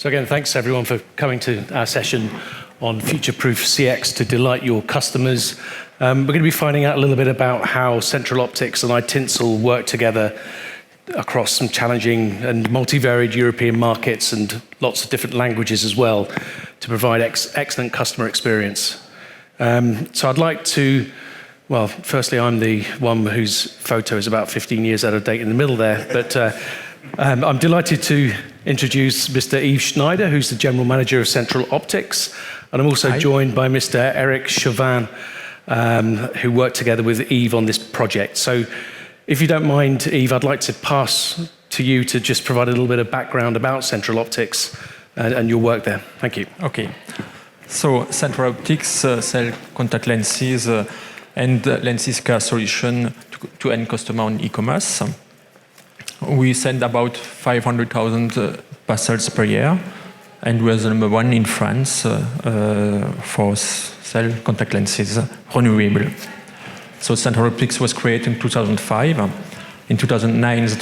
So again, thanks everyone for coming to our session on future-proof CX to delight your customers. We're going to be finding out a little bit about how Central Optics and ITinSell work together across some challenging and multivariate European markets and lots of different languages as well to provide excellent customer experience. So I'd like to, well, firstly, I'm the one whose photo is about 15 years out of date in the middle there, but I'm delighted to introduce Mr. Yves Schneider, who's the General Manager of Central Optics, and I'm also joined by Mr. Eric Chauvin, who worked together with Yves on this project. So if you don't mind, Yves, I'd like to pass to you to just provide a little bit of background about Central Optics and your work there. Thank you. Okay. So Central Optics sell contact lenses and lenses care solution to end customer on e-commerce. We send about 500,000 parcels per year, and we are the #1 in France for sell contact lenses, renewable. So Central Optics was created in 2005. In 2009, the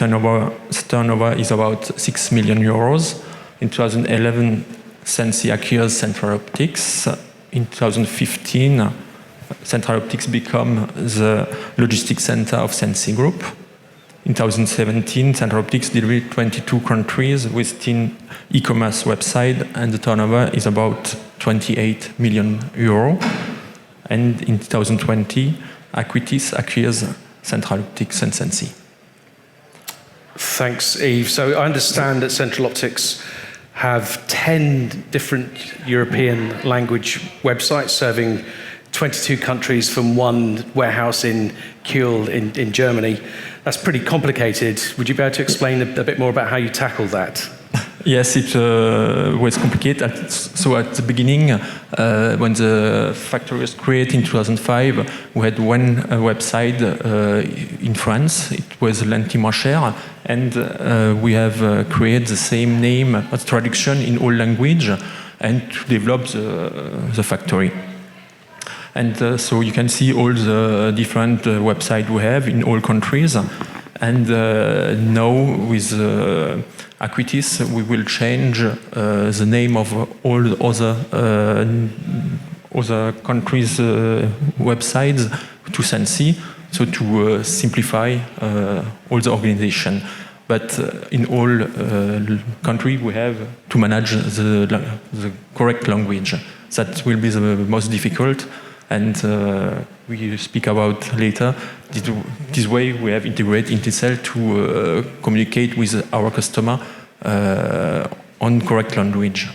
turnover is about 6 million euros. In 2011, Sensi acquires Central Optics. In 2015, Central Optics became the logistics center of Sensi Group. In 2017, Central Optics delivered 22 countries with 10 e-commerce websites, and the turnover is about 28 million euro. And in 2020, Aquitis acquires Central Optics and Sensi. Thanks, Yves. So I understand that Central Optics have 10 different European language websites serving 22 countries from one warehouse in Kiel in Germany. That's pretty complicated. Would you be able to explain a bit more about how you tackled that? Yes, it was complicated. So at the beginning, when the factory was created in 2005, we had one website in France. It was L'Antimarchère, and we have created the same name as traduction in all language and to develop the factory. And so you can see all the different websites we have in all countries. And now with Aquitis, we will change the name of all the other countries' websites to Sensi, so to simplify all the organization. But in all countries, we have to manage the correct language. That will be the most difficult. And we speak about later. This way we have integrated ITinSell to communicate with our customer on correct language.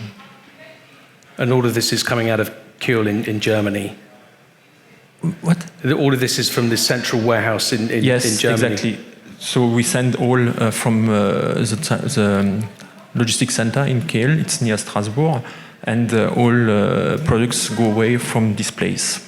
And all of this is coming out of Kiel in Germany? What? All of this is from the central warehouse in Germany? Yes, exactly. So we send all from the logistics center in Kiel. It's near Strasbourg. And all products go away from this place.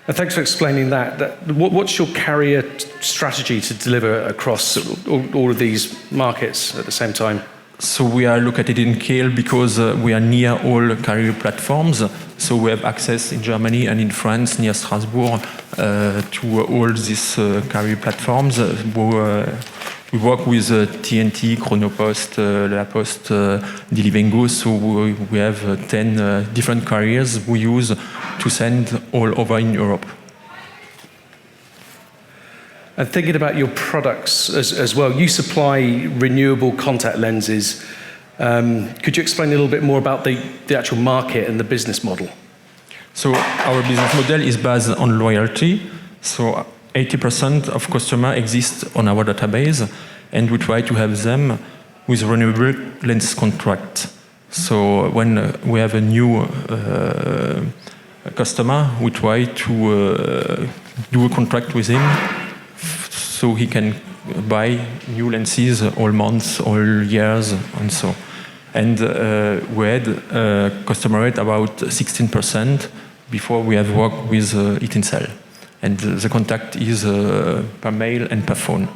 And thanks for explaining that. What's your carrier strategy to deliver across all of these markets at the same time? So we are located in Kiel because we are near all carrier platforms. So we have access in Germany and in France, near Strasbourg, to all these carrier platforms. We work with TNT, Chronopost, La Poste, Delivengo, so we have 10 different carriers we use to send all over in Europe. And thinking about your products as well, you supply renewable contact lenses. Could you explain a little bit more about the actual market and the business model? So our business model is based on loyalty. So 80% of customers exist on our database, and we try to have them with renewable lens contract. So when we have a new customer, we try to do a contract with him so he can buy new lenses all months, all years, and so. And we had a customer rate about 16% before we have worked with ITinSell. And the contact is per mail and per phone.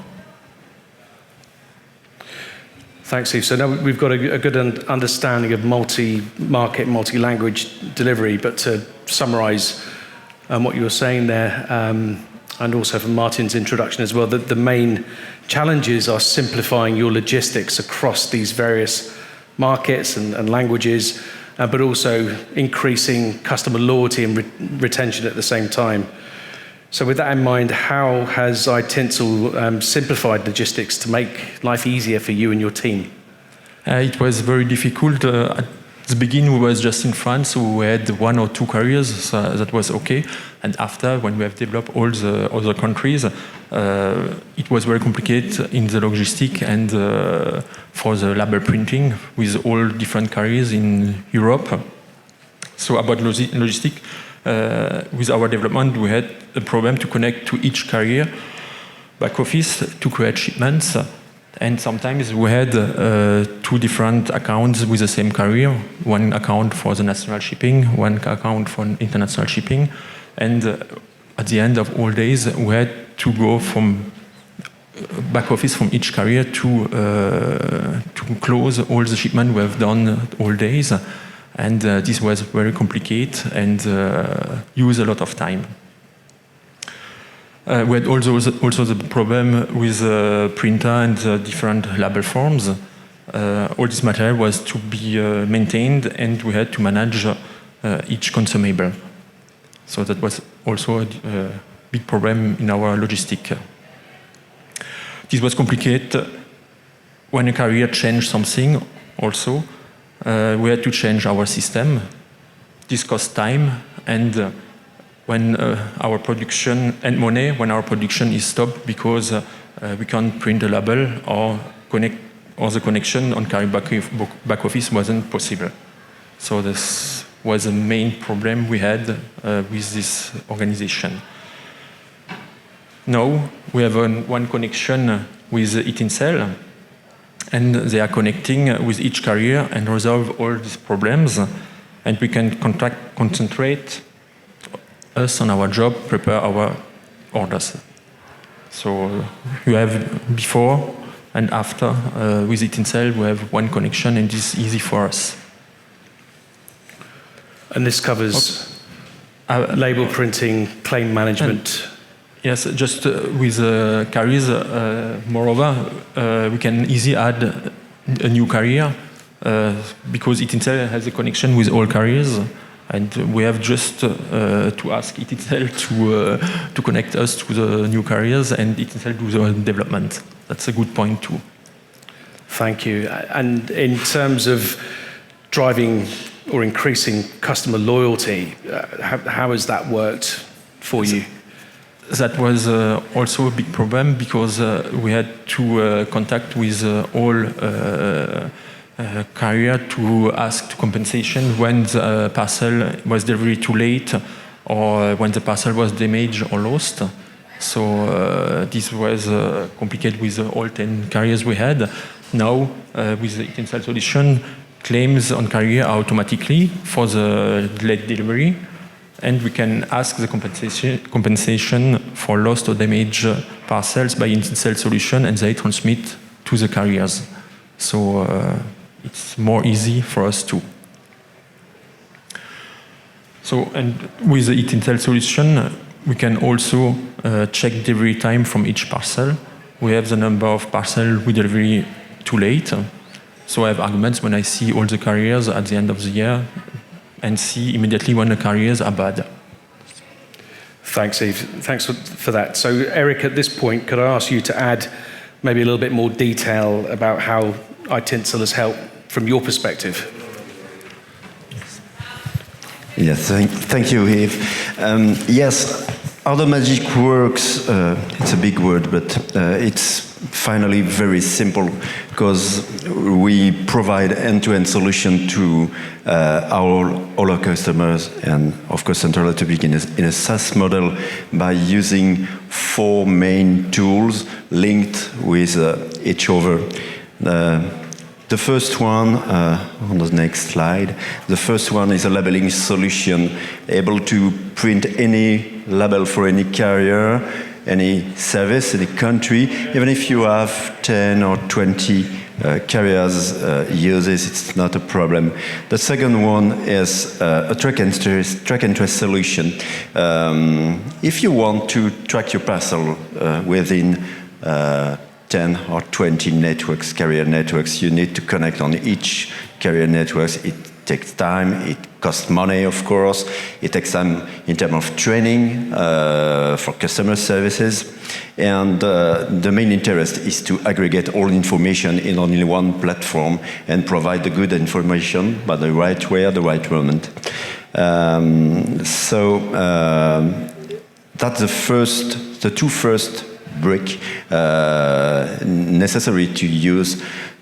Thanks, Yves. So now we've got a good understanding of multi-market, multi-language delivery. But to summarize what you were saying there, and also from Martin's introduction as well, that the main challenges are simplifying your logistics across these various markets and languages, but also increasing customer loyalty and retention at the same time. So with that in mind, how has ITinSell simplified logistics to make life easier for you and your team? It was very difficult. At the beginning, we was just in France, so we had 1 or 2 carriers, so that was okay. And after, when we have developed all the other countries, it was very complicated in the logistic and for the label printing with all different carriers in Europe. So about logistic, with our development, we had a problem to connect to each carrier back office to create shipments. And sometimes we had 2 different accounts with the same carrier, one account for the national shipping, one account for international shipping. And at the end of all days, we had to go from back office from each carrier to close all the shipment we have done all days. And this was very complicated and use a lot of time. We had also the problem with the printer and the different label forms. All this material was to be maintained, and we had to manage each consumable. So that was also a big problem in our logistic. This was complicated when a carrier changed something also. We had to change our system. This cost time, and when our production and money, when our production is stopped because we can't print a label or the connection on carrier back office wasn't possible. So this was the main problem we had with this organization. Now we have one connection with ITinSell, and they are connecting with each carrier and resolve all these problems, and we can concentrate us on our job, prepare our orders. So you have before and after with ITinSell, we have one connection, and it's easy for us. And this covers label printing, claim management. Yes, just with carriers, moreover, we can easily add a new carrier because ITinSell has a connection with all carriers, and we have just to ask ITinSell to connect us to the new carriers, and ITinSell do the development. That's a good point too. Thank you. And in terms of driving or increasing customer loyalty, how has that worked for you? That was also a big problem because we had to contact with all carrier to ask to compensation when the parcel was delivered too late or when the parcel was damaged or lost. So this was complicated with all 10 carriers we had. Now with the ITinSell solution, claims on carrier are automatically for the late delivery, and we can ask the compensation for lost or damaged parcels by ITinSell solution, and they transmit to the carriers. So it's more easy for us too. So, and with the ITinSell solution, we can also check delivery time from each parcel. We have the number of parcels we deliver too late. So I have arguments when I see all the carriers at the end of the year and see immediately when the carriers are bad. Thanks, Yves. Thanks for that. So, Eric, at this point, could I ask you to add maybe a little bit more detail about how ITinSell has helped from your perspective? Yes, thank you, Yves. Yes, how the magic works, it's a big word, but it's finally very simple because we provide end-to-end solution to all our customers, and of course Central Topic in a SaaS model by using 4 main tools linked with each other. The first one, on the next slide, the first one is a labeling solution able to print any label for any carrier, any service, any country, even if you have 10 or 20 carriers uses, it's not a problem. The second one is a track and trace solution. If you want to track your parcel within 10 or 20 networks, carrier networks, you need to connect on each carrier networks. It takes time, it costs money, of course. It takes time in terms of training for customer services. And the main interest is to aggregate all information in only one platform and provide the good information by the right way at the right moment. That's the two first brick necessary to use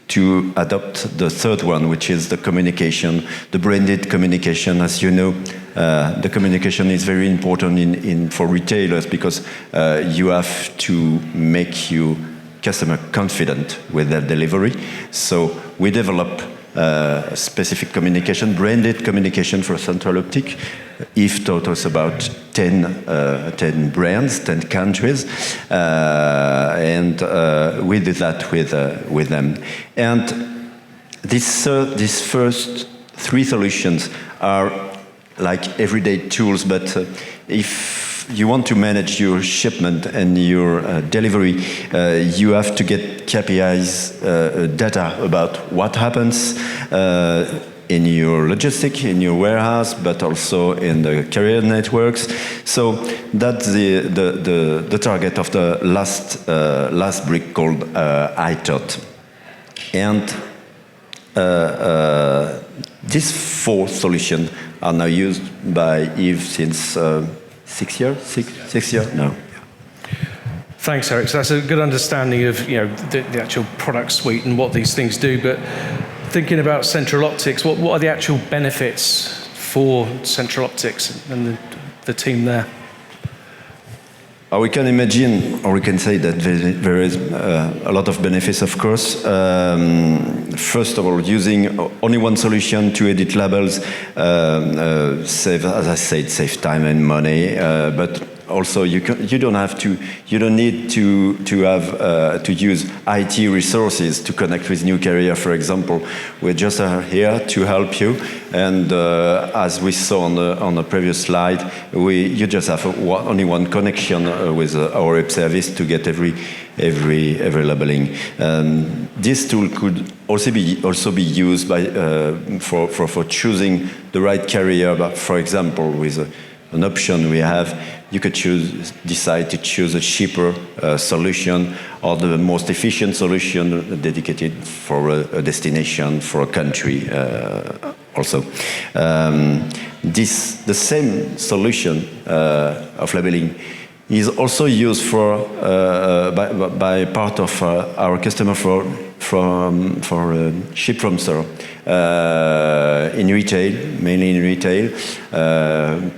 to adopt the third one, which is the communication, the branded communication. As you know, the communication is very important for retailers because you have to make your customer confident with their delivery. So we develop specific communication, branded communication for Central Optic. Yves taught us about 10 brands, 10 countries, and we did that with them. And these first three solutions are like everyday tools, but if you want to manage your shipment and your delivery, you have to get KPIs, data about what happens in your logistic, in your warehouse, but also in the carrier networks. So that's the target of the last brick called ITOT. And these four solutions are now used by Yves since 6 years? Six years now. Thanks, Eric. So that's a good understanding of the actual product suite and what these things do. But thinking about Central Optics, what are the actual benefits for Central Optics and the team there? We can imagine, or we can say that there is a lot of benefits, of course. First of all, using only one solution to edit labels, save time and money, but also you don't need to have to use IT resources to connect with new carrier, for example. We just are here to help you, and as we saw on the previous slide, you just have only one connection with our web service to get every labeling. This tool could also be used by for choosing the right carrier. But for example, with an option we have, you could decide to choose a cheaper solution or the most efficient solution dedicated for a destination, for a country also. The same solution of labeling is also used by part of our customer for ship from store in retail, mainly in retail.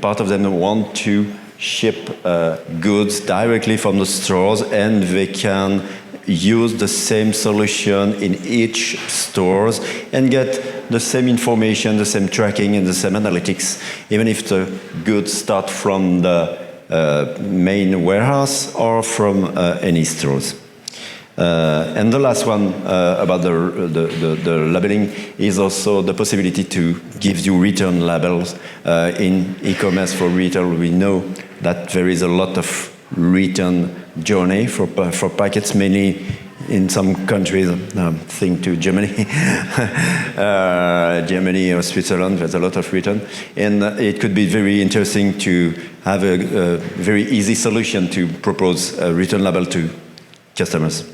Part of them want to ship goods directly from the stores, and they can use the same solution in each stores and get the same information, the same tracking, and the same analytics, even if the goods start from the main warehouse or from any stores. And the last one about the labeling is also the possibility to give you return labels. In e-commerce for retail, we know that there is a lot of return journey for packets, mainly in some countries. Think to Germany, Germany or Switzerland. There's a lot of return, and it could be very interesting to have a very easy solution to propose a return label to customers.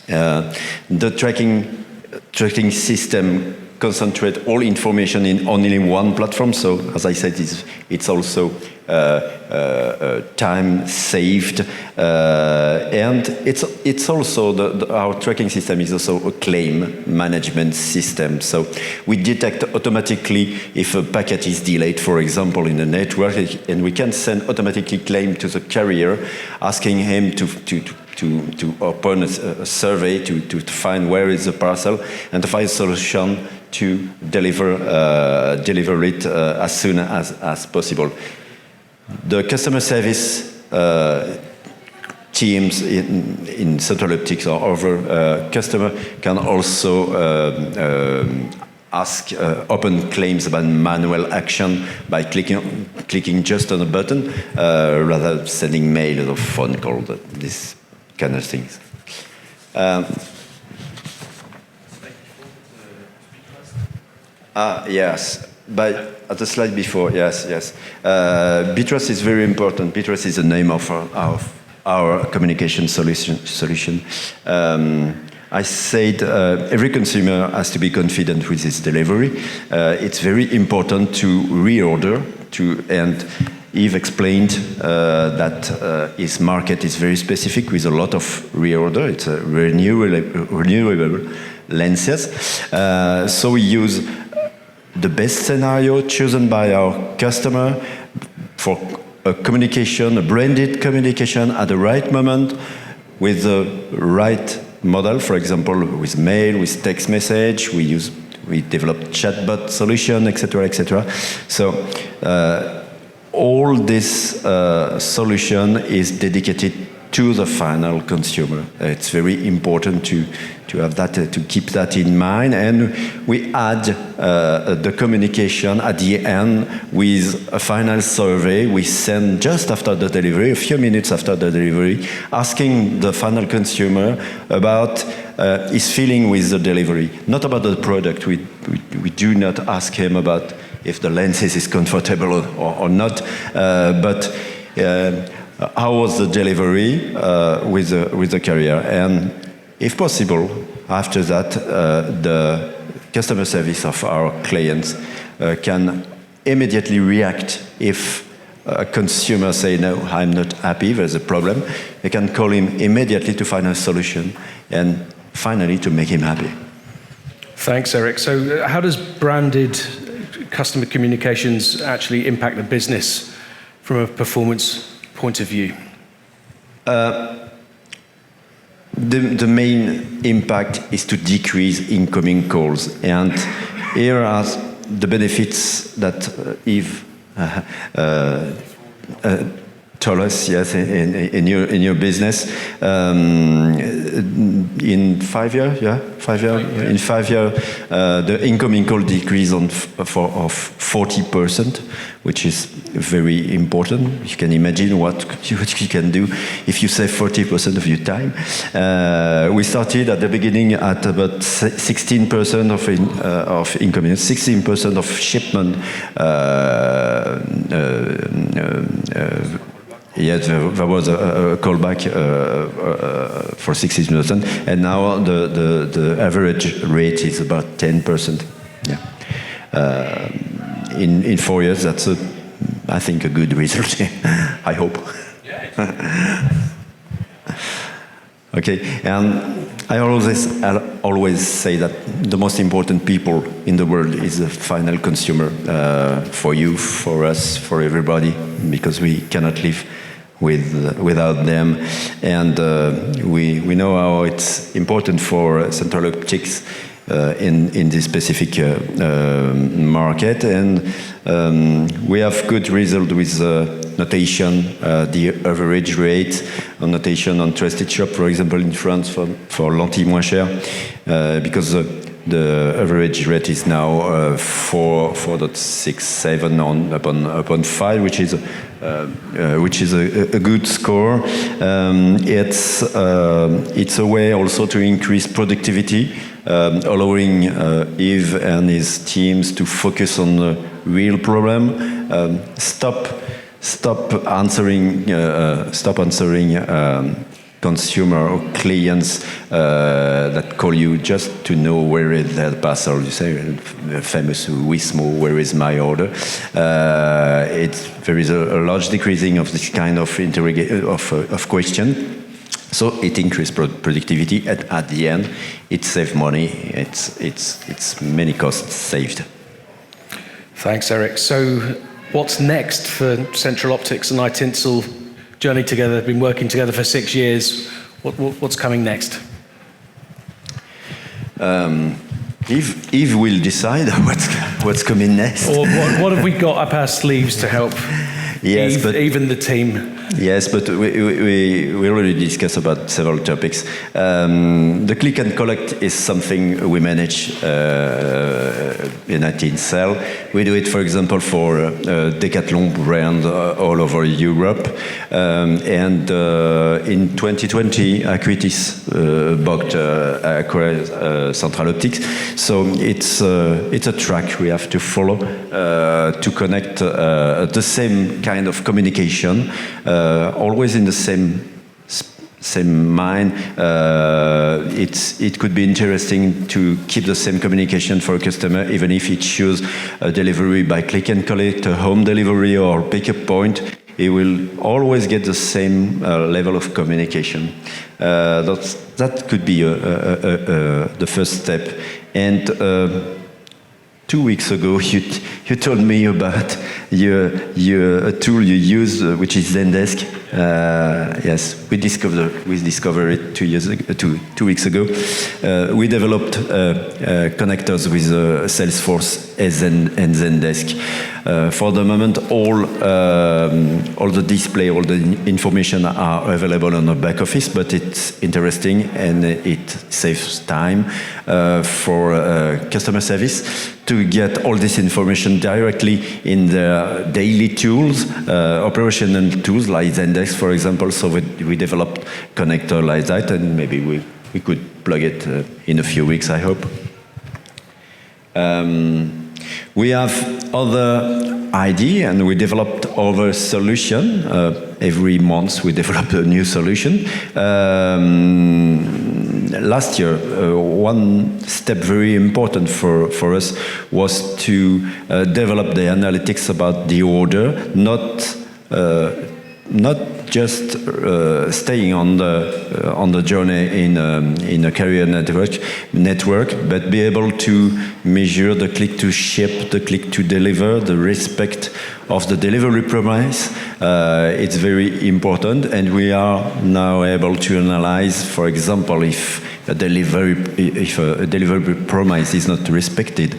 The tracking system concentrates all information in only one platform. So, as I said, it's also time saved, and it's also our tracking system is also a claim management system. So we detect automatically if a packet is delayed, for example, in the network, and we can send automatically claim to the carrier, asking him to open a survey to find where is the parcel and to find a solution to deliver it as soon as possible. The customer service teams in Central Optics or other customer can also open claims by manual action by clicking just on a button rather than sending mail or phone call. This kind of things. Yes, but at the slide before, yes. Bitrust is very important. Bitrust is the name of our communication solution. I said every consumer has to be confident with his delivery. It's very important to reorder, and Yves explained that his market is very specific with a lot of reorder. It's a renewable lenses. So we use the best scenario chosen by our customer for a communication, a branded communication at the right moment with the right model. For example, with mail, with text message, we developed chatbot solution, etc., etc. So all this solution is dedicated to the final consumer. It's very important to have that, to keep that in mind, and we add the communication at the end with a final survey we send just after the delivery, a few minutes after the delivery, asking the final consumer about his feeling with the delivery, not about the product. We do not ask him about if the lenses is comfortable or not, but how was the delivery with the carrier, and if possible, after that, the customer service of our clients can immediately react if a consumer say, no, I'm not happy, there's a problem. They can call him immediately to find a solution and finally to make him happy. Thanks, Eric. So how does branded customer communications actually impact the business from a performance point of view? The main impact is to decrease incoming calls, and here are the benefits that Yves told us, yes, in your business. In 5 years, in 5 years, the incoming call decreased of 40%, which is very important. You can imagine what you can do if you save 40% of your time. We started at the beginning at about 16% of incoming, 16% of shipment. Yes, there was a callback for 16%, and now the average rate is about 10%. Yeah. In 4 years, that's I think a good result. I hope. Okay, and I always say that the most important people in the world is the final consumer, for you, for us, for everybody, because we cannot live without them. And we know how it's important for Central Optics in this specific market, and we have good result with notation, the average rate on notation on Trusted Shop, for example, in France for lentilles moins chères, because the average rate is now 4.67 upon 5, which is a good score. It's a way also to increase productivity, allowing Yves and his teams to focus on the real problem. Stop answering consumer or clients that call you just to know where is their parcel. You say the famous Wismo, where is my order? There is a large decreasing of this kind of of question. So it increases productivity, and at the end, it saves money. It's many costs saved. Thanks, Eric. So what's next for Central Optics and ITinSell? Journey together, been working together for 6 years. What's coming next? Yves will decide what's coming next. Or what have we got up our sleeves to help yes, Yves, even the team? Yes, but we already discussed about several topics. The click and collect is something we manage in ITinSell. We do it, for example, for Decathlon brand all over Europe. And in 2020, Acuitis acquired Central Optics. So it's a track we have to follow to connect the same kind of communication, always in the same mind. It could be interesting to keep the same communication for a customer, even if he chooses a delivery by click and collect, a home delivery, or pickup point. He will always get the same level of communication. That could be the first step. And 2 weeks ago, you told me about your tool you use, which is Zendesk. Yes, we discovered it 2 weeks ago. We developed connectors with Salesforce and Zendesk. For the moment, all the display, all the information are available on the back office, but it's interesting and it saves time for customer service to get all this information directly in the daily tools, operational tools like Zendesk, for example. So we developed connector like that, and maybe we could plug it in a few weeks, I hope. We have other idea, and we developed our solution. Every month we develop a new solution. Last year, one step very important for us was to develop the analytics about the order, not just staying on the journey in a carrier network, but be able to measure the click to ship, the click to deliver, the respect of the delivery promise. It's very important, and we are now able to analyze, for example, if a delivery promise is not respected.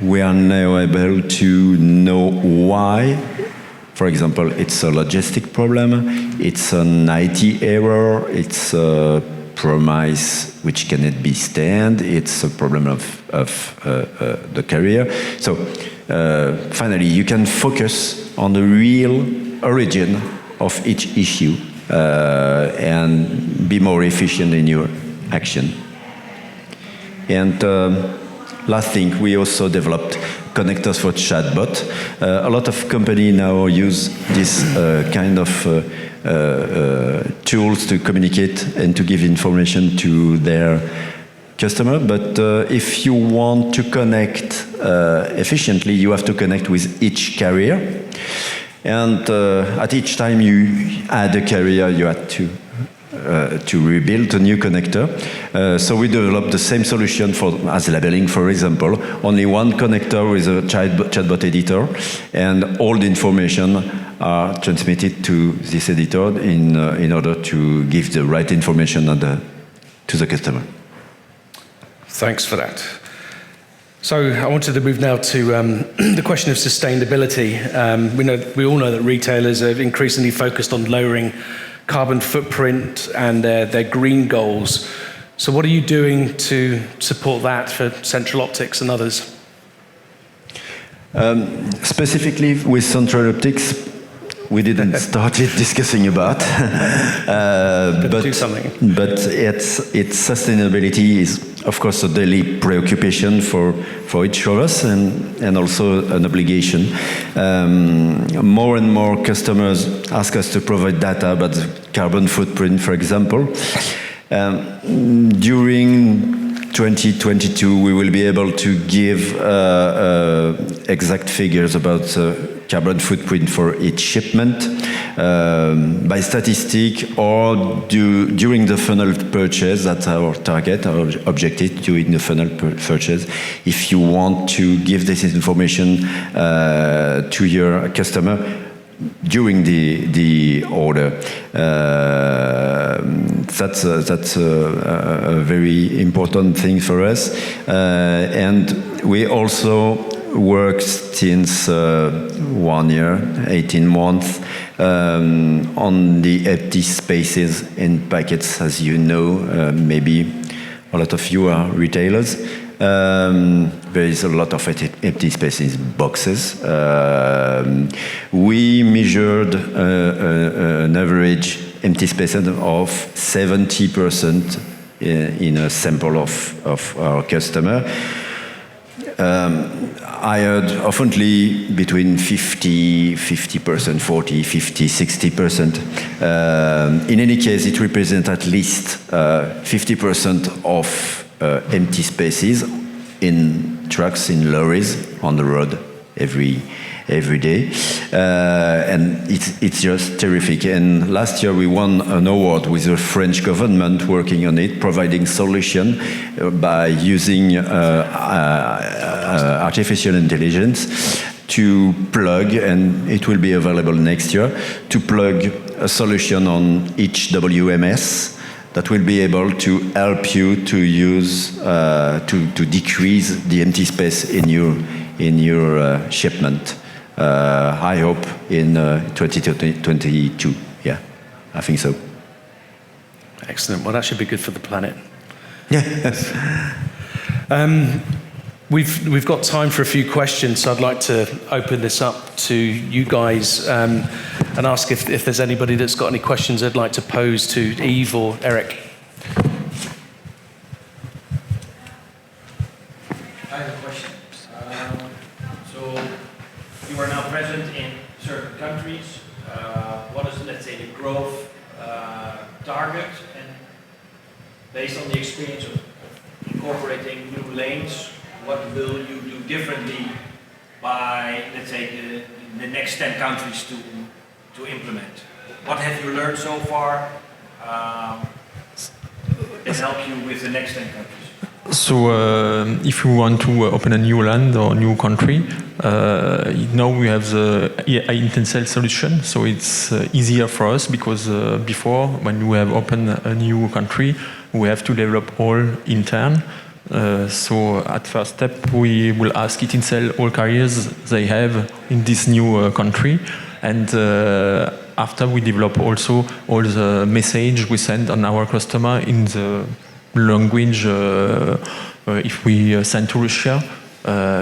We are now able to know why. For example, it's a logistic problem, it's an IT error, it's a promise which cannot be stand, it's a problem of the carrier. So finally, you can focus on the real origin of each issue and be more efficient in your action. And last thing, we also developed connectors for Chatbot. A lot of companies now use this kind of tools to communicate and to give information to their customer. But if you want to connect efficiently, you have to connect with each carrier. And at each time you add a carrier, you have to rebuild a new connector. So we developed the same solution as labeling, for example, only one connector with a chatbot editor, and all the information are transmitted to this editor in order to give the right information to the customer. Thanks for that. So I wanted to move now to the question of sustainability. We all know that retailers are increasingly focused on lowering carbon footprint and their green goals. So what are you doing to support that for Central Optics and others? Specifically with Central Optics, we didn't start discussing about. But do something. But its sustainability is, of course, a daily preoccupation for each of us, and also an obligation. More and more customers ask us to provide data about the carbon footprint, for example. During 2022, we will be able to give exact figures about carbon footprint for each shipment by statistic or during the funnel purchase. That's our target, our objective during the funnel purchase. If you want to give this information to your customer during the order, that's a very important thing for us. And we also work since 1 year, 18 months, On the empty spaces in packets, as you know, maybe a lot of you are retailers. There is a lot of empty spaces boxes. We measured an average empty space of 70% in a sample of our customer. I heard oftenly between 50%, 40, 50, 60%. In any case, it represents at least 50% of empty spaces in trucks, in lorries, on the road every day. And it's just terrific. And last year we won an award with the French government working on it, providing solution by using artificial intelligence to plug, and it will be available next year, to plug a solution on each WMS that will be able to help you to use, to decrease the empty space in your shipment. I hope in 2022. Yeah, I think so. Excellent. Well, that should be good for the planet. Yeah. We've got time for a few questions, so I'd like to open this up to you guys and ask if there's anybody that's got any questions they'd like to pose to Yves or Eric. I have a question. So you are now present in certain countries. What is, let's say, the growth target? And based on the experience of incorporating new lanes, what will you do differently by, let's say, the next 10 countries to implement? What have you learned so far that help you with the next 10 countries? So if you want to open a new land or new country, now we have the ITinSell solution, so it's easier for us because before, when we have opened a new country, we have to develop all intern. So at first step, we will ask ITinSell all carriers they have in this new country, and after we develop also all the message we send on our customer in the language. If we send to Russia,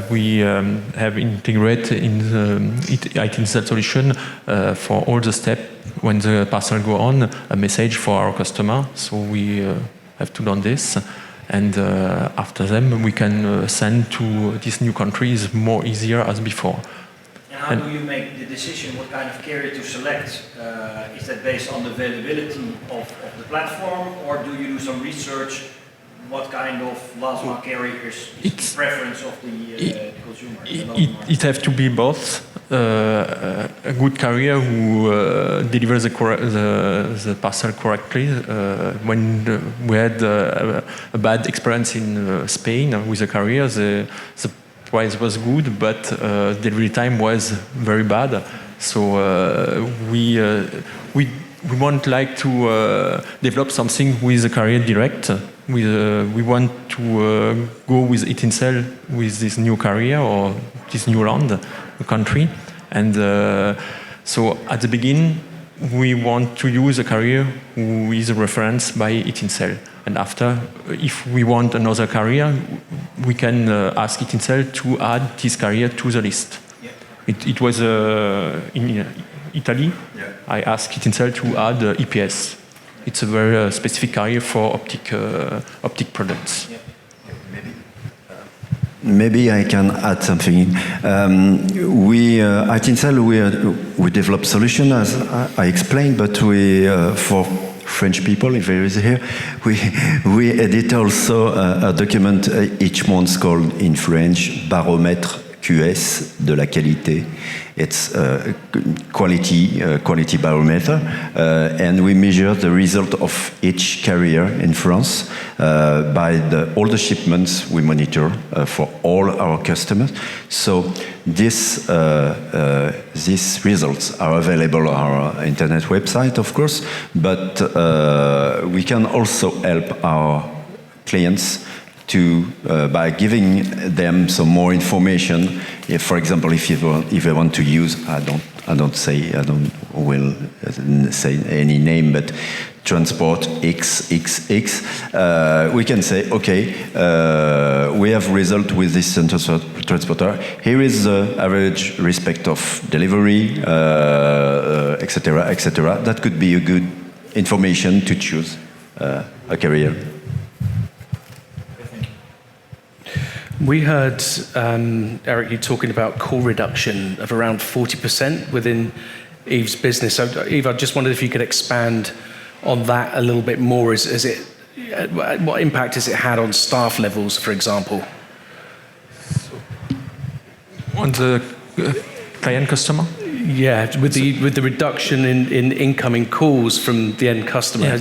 we have integrate in the ITinSell solution for all the steps when the parcel go on a message for our customer. So we have to learn this. And after them, we can send to these new countries more easier as before. And how do you make the decision what kind of carrier to select? Is that based on the availability of the platform, or do you do some research? What kind of last mile carrier is the preference of the consumer? It have to be both. A good carrier who delivers the parcel correctly. When we had a bad experience in Spain with a carrier, the price was good, but delivery time was very bad. So we won't like to develop something with the carrier direct. We want to go with ITinSell with this new carrier or this new land country, and so at the beginning we want to use a carrier who is referenced by ITinSell, and after, if we want another carrier, we can ask ITinSell to add this carrier to the list. Yeah. It was in Italy. Yeah. I asked ITinSell to add EPS. It's a very specific carrier for optic products. Yeah. Maybe I can add something. ITinSell, we develop solution as I explained, but we for French people, if there is here, we edit also a document each month called in French Baromètre QS de la qualité. It's quality barometer, and we measure the result of each carrier in France by all the shipments we monitor for all our customers. So these results are available on our internet website, of course, but we can also help our clients by giving them some more information. If, for example, if they want to use, I don't will say any name, but transport XXX, we can say, okay, we have result with this transporter. Here is the average respect of delivery, etc., etc. That could be a good information to choose a carrier. We heard, Eric, you talking about call reduction of around 40% within Yves' business. So, Yves, I just wondered if you could expand on that a little bit more. What impact has it had on staff levels, for example? On the client customer? Yeah, with the reduction in incoming calls from the end customer, Yeah.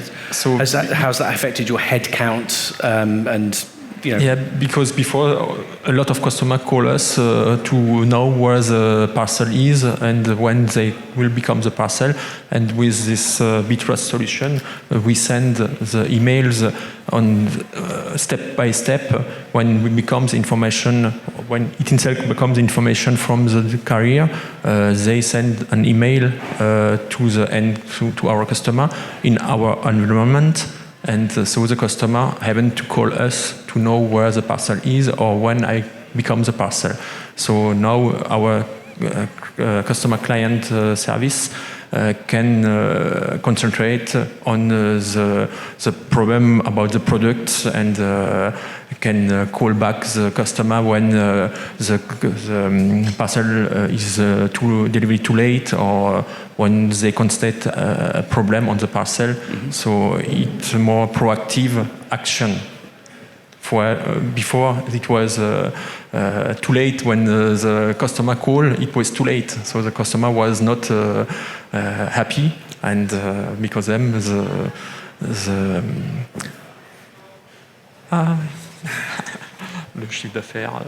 how's that affected your head count and? Yeah, because before a lot of customers call us to know where the parcel is and when they will become the parcel. And with this Bitrust solution, we send the emails on step by step when we becomes information. When ITinSell becomes information from the carrier, they send an email to the end to our customer in our environment. And so the customer having to call us to know where the parcel is or when I become the parcel. So now our customer client service can concentrate on the problem about the product and can call back the customer when the parcel is delivery too late or when they constate a problem on the parcel. Mm-hmm. So it's a more proactive action. Before it was too late when the customer called, it was too late. So the customer was not happy, and because them le chiffre d'affaires,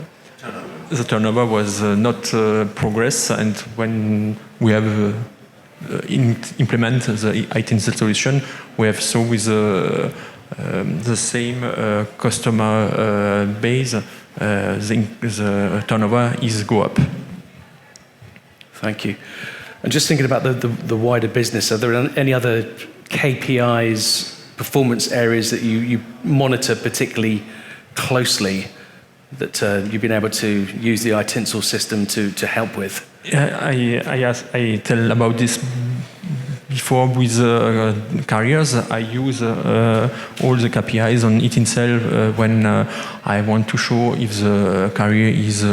the turnover was not progress, and when we have implement the ITinSell solution, we have so with the same customer base, the turnover is go up. Thank you. And just thinking about the wider business, are there any other KPIs, performance areas that you monitor particularly closely that you've been able to use the ITinSell system to help with? I tell about this before with carriers. I use all the KPIs on ITinSell when I want to show if the carrier is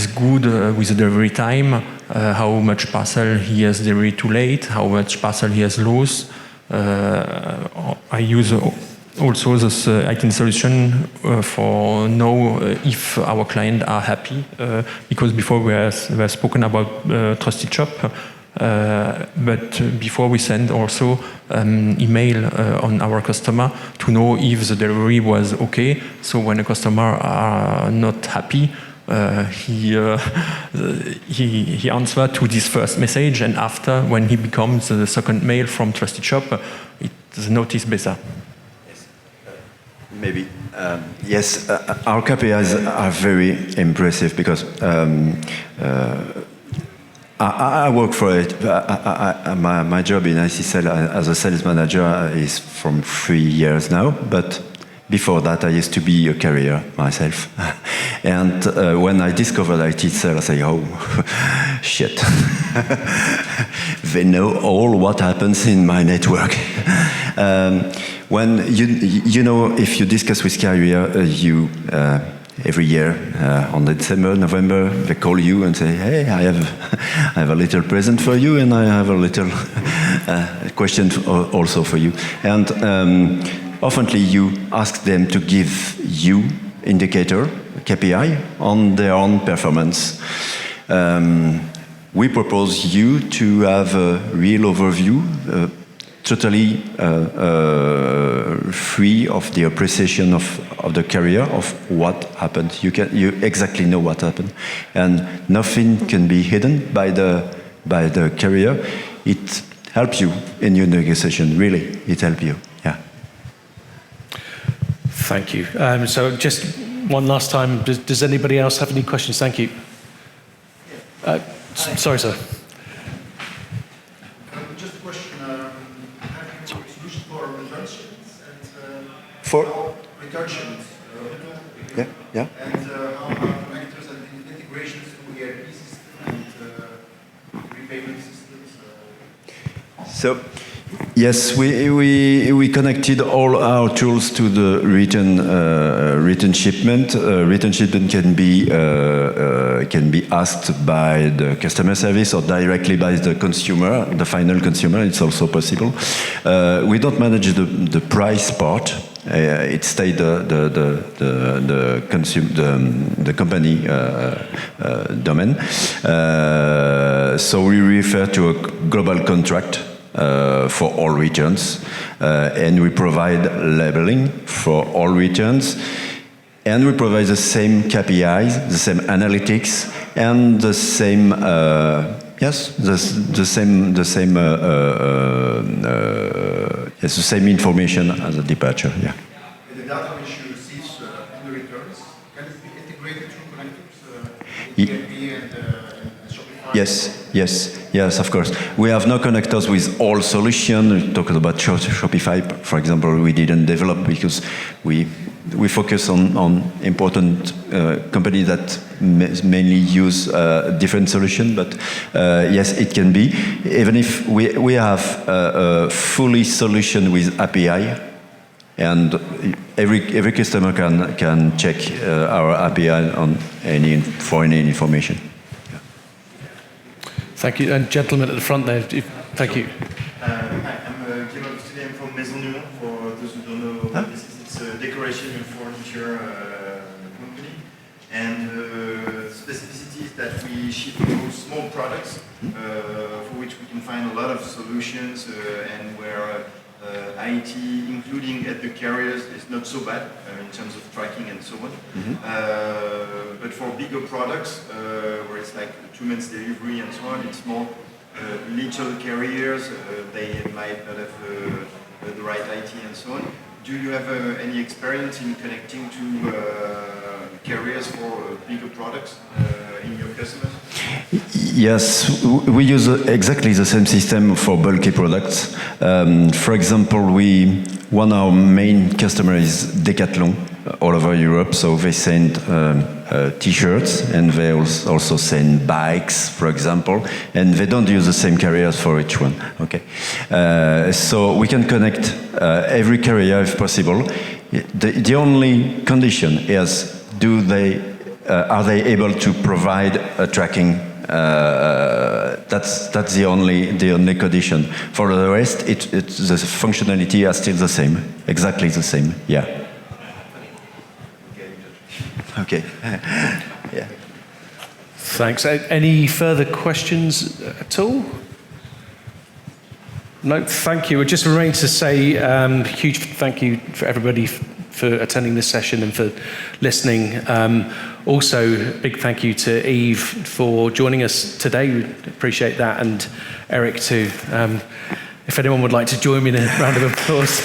good with the delivery time, how much parcel he has delivered too late, how much parcel he has lost. I use also this ITinSell solution for know if our clients are happy, because before we have spoken about Trusted Shop, but before we send also email on our customer to know if the delivery was okay. So when a customer are not happy, he answer to this first message, and after when he becomes the second mail from Trusted Shop, the note is better. Maybe. Yes, our KPIs are very impressive because I work for it. My job in ITinSell as a sales manager is from 3 years now, but before that I used to be a carrier myself. And when I discovered ITinSell, I say, oh, shit. They know all what happens in my network. When you know, if you discuss with carrier, every year on December, November, they call you and say, hey, I have a little present for you, and I have a little question also for you. And oftenly you ask them to give you indicator, KPI, on their own performance. We propose you to have a real overview, totally free of the appreciation of the carrier of what happened. You exactly know what happened, and nothing can be hidden by the carrier. It helps you in your negotiation. Really, it helps you. Yeah. Thank you. So just one last time, does anybody else have any questions? Thank you. Sorry, sir. Just a question. Have you a solution for return shipments and For? return shipments? Yeah. And how are connectors and integrations to ERP systems and repayment systems? So, yes, we connected all our tools to the return shipment. Return shipment can be asked by the customer service or directly by the consumer, the final consumer. It's also possible. We don't manage the price part. It stayed the company domain. So we refer to a global contract for all returns, and we provide labeling for all returns, and we provide the same KPIs, the same analytics, and the same the same information as a departure. Yeah. The data which you receive on the returns, can it be integrated through connectors, ERP and Shopify? Yes, of course. We have no connectors with all solutions. We talked about Shopify, for example, we didn't develop because we focus on important companies that mainly use different solutions. But yes, it can be. Even if we have a fully solution with API, and every customer can check our API on for any information. Thank you. And gentleman at the front there, thank you. Hi, I'm Guillaume Today. I'm from Maison du Monde. For those who don't know what this is, it's a decoration and furniture company. And the specificity is that we ship those small products for which we can find a lot of solutions and where IT, including at the carriers, is not so bad in terms of tracking and so on. But for bigger products, where it's like 2 months delivery and so on, it's more little carriers, they might not have the right IT and so on. Do you have any experience in connecting to carriers for bigger products in your customers? Yes, we use exactly the same system for bulky products. For example, one of our main customers is Decathlon all over Europe, so they send T-shirts and they also send bikes, for example, and they don't use the same carriers for each one. Okay, so we can connect every carrier if possible. The only condition is are they able to provide a tracking? That's the only condition. For the rest, the functionality are still the same, exactly the same. Yeah. Okay. Yeah. Thanks. Any further questions at all? No, thank you. It just remains to say huge thank you for everybody for attending this session and for listening. Also, big thank you to Yves for joining us today. We appreciate that, and Eric too. If anyone would like to join me in a round of applause.